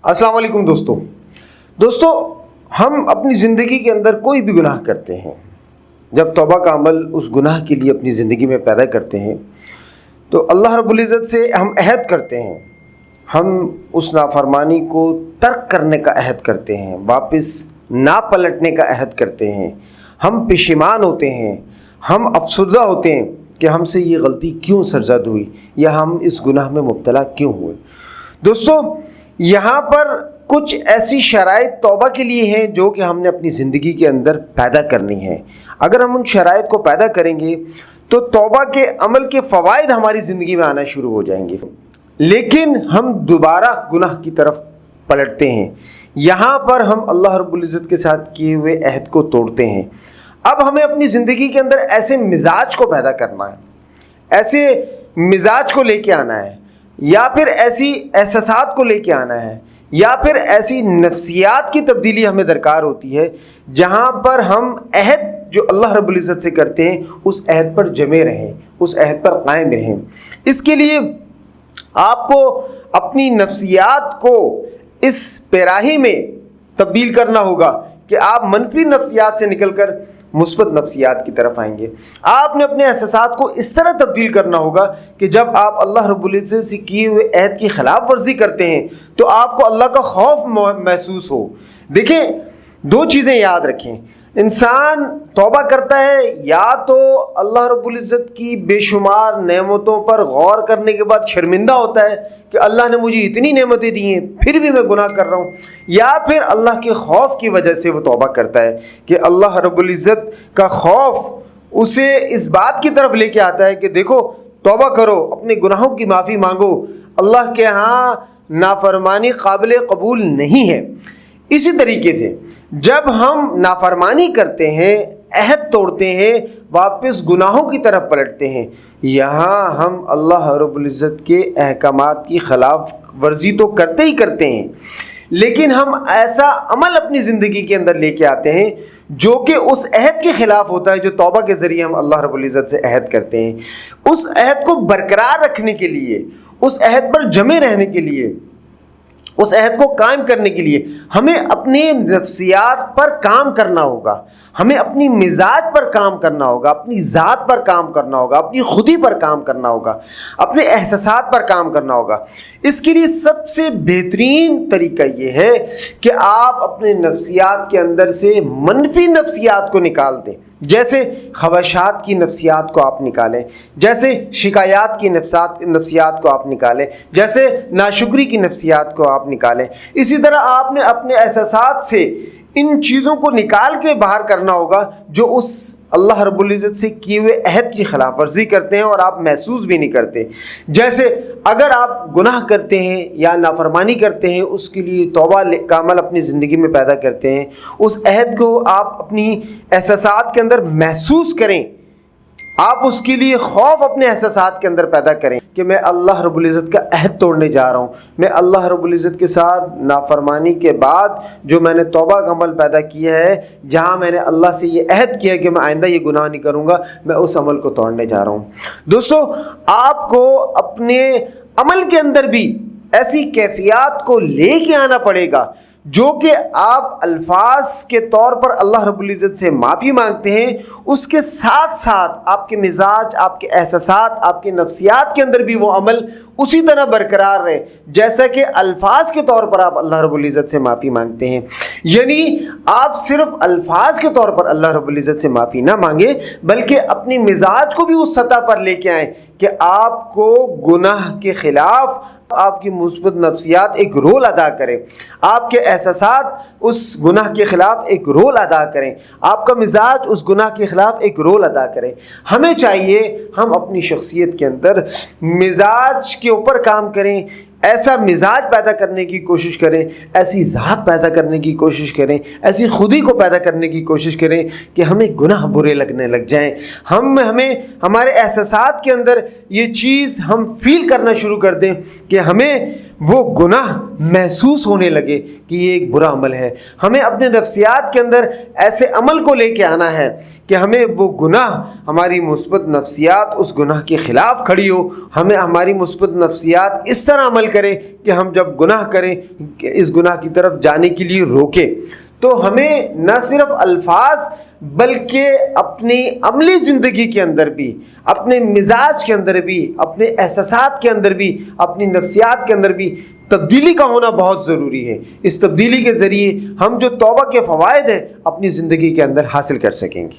السلام علیکم دوستو ہم اپنی زندگی کے اندر کوئی بھی گناہ کرتے ہیں، جب توبہ کا عمل اس گناہ کے لیے اپنی زندگی میں پیدا کرتے ہیں تو اللہ رب العزت سے ہم عہد کرتے ہیں، ہم اس نافرمانی کو ترک کرنے کا عہد کرتے ہیں، واپس نہ پلٹنے کا عہد کرتے ہیں، ہم پشیمان ہوتے ہیں، ہم افسردہ ہوتے ہیں کہ ہم سے یہ غلطی کیوں سرزد ہوئی یا ہم اس گناہ میں مبتلا کیوں ہوئے۔ دوستو یہاں پر کچھ ایسی شرائط توبہ کے لیے ہیں جو کہ ہم نے اپنی زندگی کے اندر پیدا کرنی ہے۔ اگر ہم ان شرائط کو پیدا کریں گے تو توبہ کے عمل کے فوائد ہماری زندگی میں آنا شروع ہو جائیں گے، لیکن ہم دوبارہ گناہ کی طرف پلٹتے ہیں۔ یہاں پر ہم اللہ رب العزت کے ساتھ کیے ہوئے عہد کو توڑتے ہیں۔ اب ہمیں اپنی زندگی کے اندر ایسے مزاج کو پیدا کرنا ہے، ایسے مزاج کو لے کے آنا ہے، یا پھر ایسی احساسات کو لے کے آنا ہے، یا پھر ایسی نفسیات کی تبدیلی ہمیں درکار ہوتی ہے جہاں پر ہم عہد جو اللہ رب العزت سے کرتے ہیں اس عہد پر جمے رہیں، اس عہد پر قائم رہیں۔ اس کے لیے آپ کو اپنی نفسیات کو اس پیراہی میں تبدیل کرنا ہوگا کہ آپ منفی نفسیات سے نکل کر مثبت نفسیات کی طرف آئیں گے۔ آپ نے اپنے احساسات کو اس طرح تبدیل کرنا ہوگا کہ جب آپ اللہ رب العزت سے کیے ہوئے عہد کی خلاف ورزی کرتے ہیں تو آپ کو اللہ کا خوف محسوس ہو۔ دیکھیں، دو چیزیں یاد رکھیں، انسان توبہ کرتا ہے یا تو اللہ رب العزت کی بے شمار نعمتوں پر غور کرنے کے بعد شرمندہ ہوتا ہے کہ اللہ نے مجھے اتنی نعمتیں دی ہیں پھر بھی میں گناہ کر رہا ہوں، یا پھر اللہ کے خوف کی وجہ سے وہ توبہ کرتا ہے کہ اللہ رب العزت کا خوف اسے اس بات کی طرف لے کے آتا ہے کہ دیکھو توبہ کرو، اپنے گناہوں کی معافی مانگو، اللہ کے ہاں نافرمانی قابل قبول نہیں ہے۔ اسی طریقے سے جب ہم نافرمانی کرتے ہیں، عہد توڑتے ہیں، واپس گناہوں کی طرف پلٹتے ہیں، یہاں ہم اللہ رب العزت کے احکامات کی خلاف ورزی تو کرتے ہی کرتے ہیں، لیکن ہم ایسا عمل اپنی زندگی کے اندر لے کے آتے ہیں جو کہ اس عہد کے خلاف ہوتا ہے جو توبہ کے ذریعے ہم اللہ رب العزت سے عہد کرتے ہیں۔ اس عہد کو برقرار رکھنے کے لیے، اس عہد پر جمے رہنے کے لیے، اس عہد کو قائم کرنے کے لیے ہمیں اپنے نفسیات پر کام کرنا ہوگا، ہمیں اپنی مزاج پر کام کرنا ہوگا، اپنی ذات پر کام کرنا ہوگا، اپنی خودی پر کام کرنا ہوگا، اپنے احساسات پر کام کرنا ہوگا۔ اس کے لیے سب سے بہترین طریقہ یہ ہے کہ آپ اپنے نفسیات کے اندر سے منفی نفسیات کو نکال دیں، جیسے خواہشات کی نفسیات کو آپ نکالیں، جیسے شکایات کی نفسیات کو آپ نکالیں، جیسے ناشکری کی نفسیات کو آپ نکالیں۔ اسی طرح آپ نے اپنے احساسات سے ان چیزوں کو نکال کے باہر کرنا ہوگا جو اس اللہ رب العزت سے کیے ہوئے عہد کی خلاف ورزی کرتے ہیں اور آپ محسوس بھی نہیں کرتے۔ جیسے اگر آپ گناہ کرتے ہیں یا نافرمانی کرتے ہیں، اس کے لیے توبہ کا عمل اپنی زندگی میں پیدا کرتے ہیں، اس عہد کو آپ اپنی احساسات کے اندر محسوس کریں، آپ اس کے لیے خوف اپنے احساسات کے اندر پیدا کریں کہ میں اللہ رب العزت کا عہد توڑنے جا رہا ہوں، میں اللہ رب العزت کے ساتھ نافرمانی کے بعد جو میں نے توبہ کا عمل پیدا کیا ہے، جہاں میں نے اللہ سے یہ عہد کیا کہ میں آئندہ یہ گناہ نہیں کروں گا، میں اس عمل کو توڑنے جا رہا ہوں۔ دوستو آپ کو اپنے عمل کے اندر بھی ایسی کیفیات کو لے کے آنا پڑے گا جو کہ آپ الفاظ کے طور پر اللہ رب العزت سے معافی مانگتے ہیں، اس کے ساتھ ساتھ آپ کے مزاج، آپ کے احساسات، آپ کے نفسیات کے اندر بھی وہ عمل اسی طرح برقرار رہے جیسا کہ الفاظ کے طور پر آپ اللہ رب العزت سے معافی مانگتے ہیں۔ یعنی آپ صرف الفاظ کے طور پر اللہ رب العزت سے معافی نہ مانگے بلکہ اپنی مزاج کو بھی اس سطح پر لے کے آئیں کہ آپ کو گناہ کے خلاف آپ کی مثبت نفسیات ایک رول ادا کریں، آپ کے احساسات اس گناہ کے خلاف ایک رول ادا کریں، آپ کا مزاج اس گناہ کے خلاف ایک رول ادا کریں۔ ہمیں چاہیے ہم اپنی شخصیت کے اندر مزاج کے اوپر کام کریں، ایسا مزاج پیدا کرنے کی کوشش کریں، ایسی ذات پیدا کرنے کی کوشش کریں، ایسی خودی کو پیدا کرنے کی کوشش کریں کہ ہمیں گناہ برے لگنے لگ جائیں، ہمیں ہمارے احساسات کے اندر یہ چیز ہم فیل کرنا شروع کر دیں کہ ہمیں وہ گناہ محسوس ہونے لگے کہ یہ ایک برا عمل ہے۔ ہمیں اپنے نفسیات کے اندر ایسے عمل کو لے کے آنا ہے کہ ہمیں وہ گناہ، ہماری مثبت نفسیات اس گناہ کے خلاف کھڑی ہو، ہمیں ہماری مثبت نفسیات اس طرح عمل کرے کہ ہم جب گناہ کریں کہ اس گناہ کی طرف جانے کے لیے روکے. تو ہمیں نہ صرف الفاظ بلکہ اپنی عملی زندگی کے اندر بھی، اپنے مزاج کے اندر بھی، اپنے احساسات کے اندر بھی، اپنی نفسیات کے اندر بھی تبدیلی کا ہونا بہت ضروری ہے. اس تبدیلی کے ذریعے ہم جو توبہ کے فوائد ہیں اپنی زندگی کے اندر حاصل کر سکیں گے.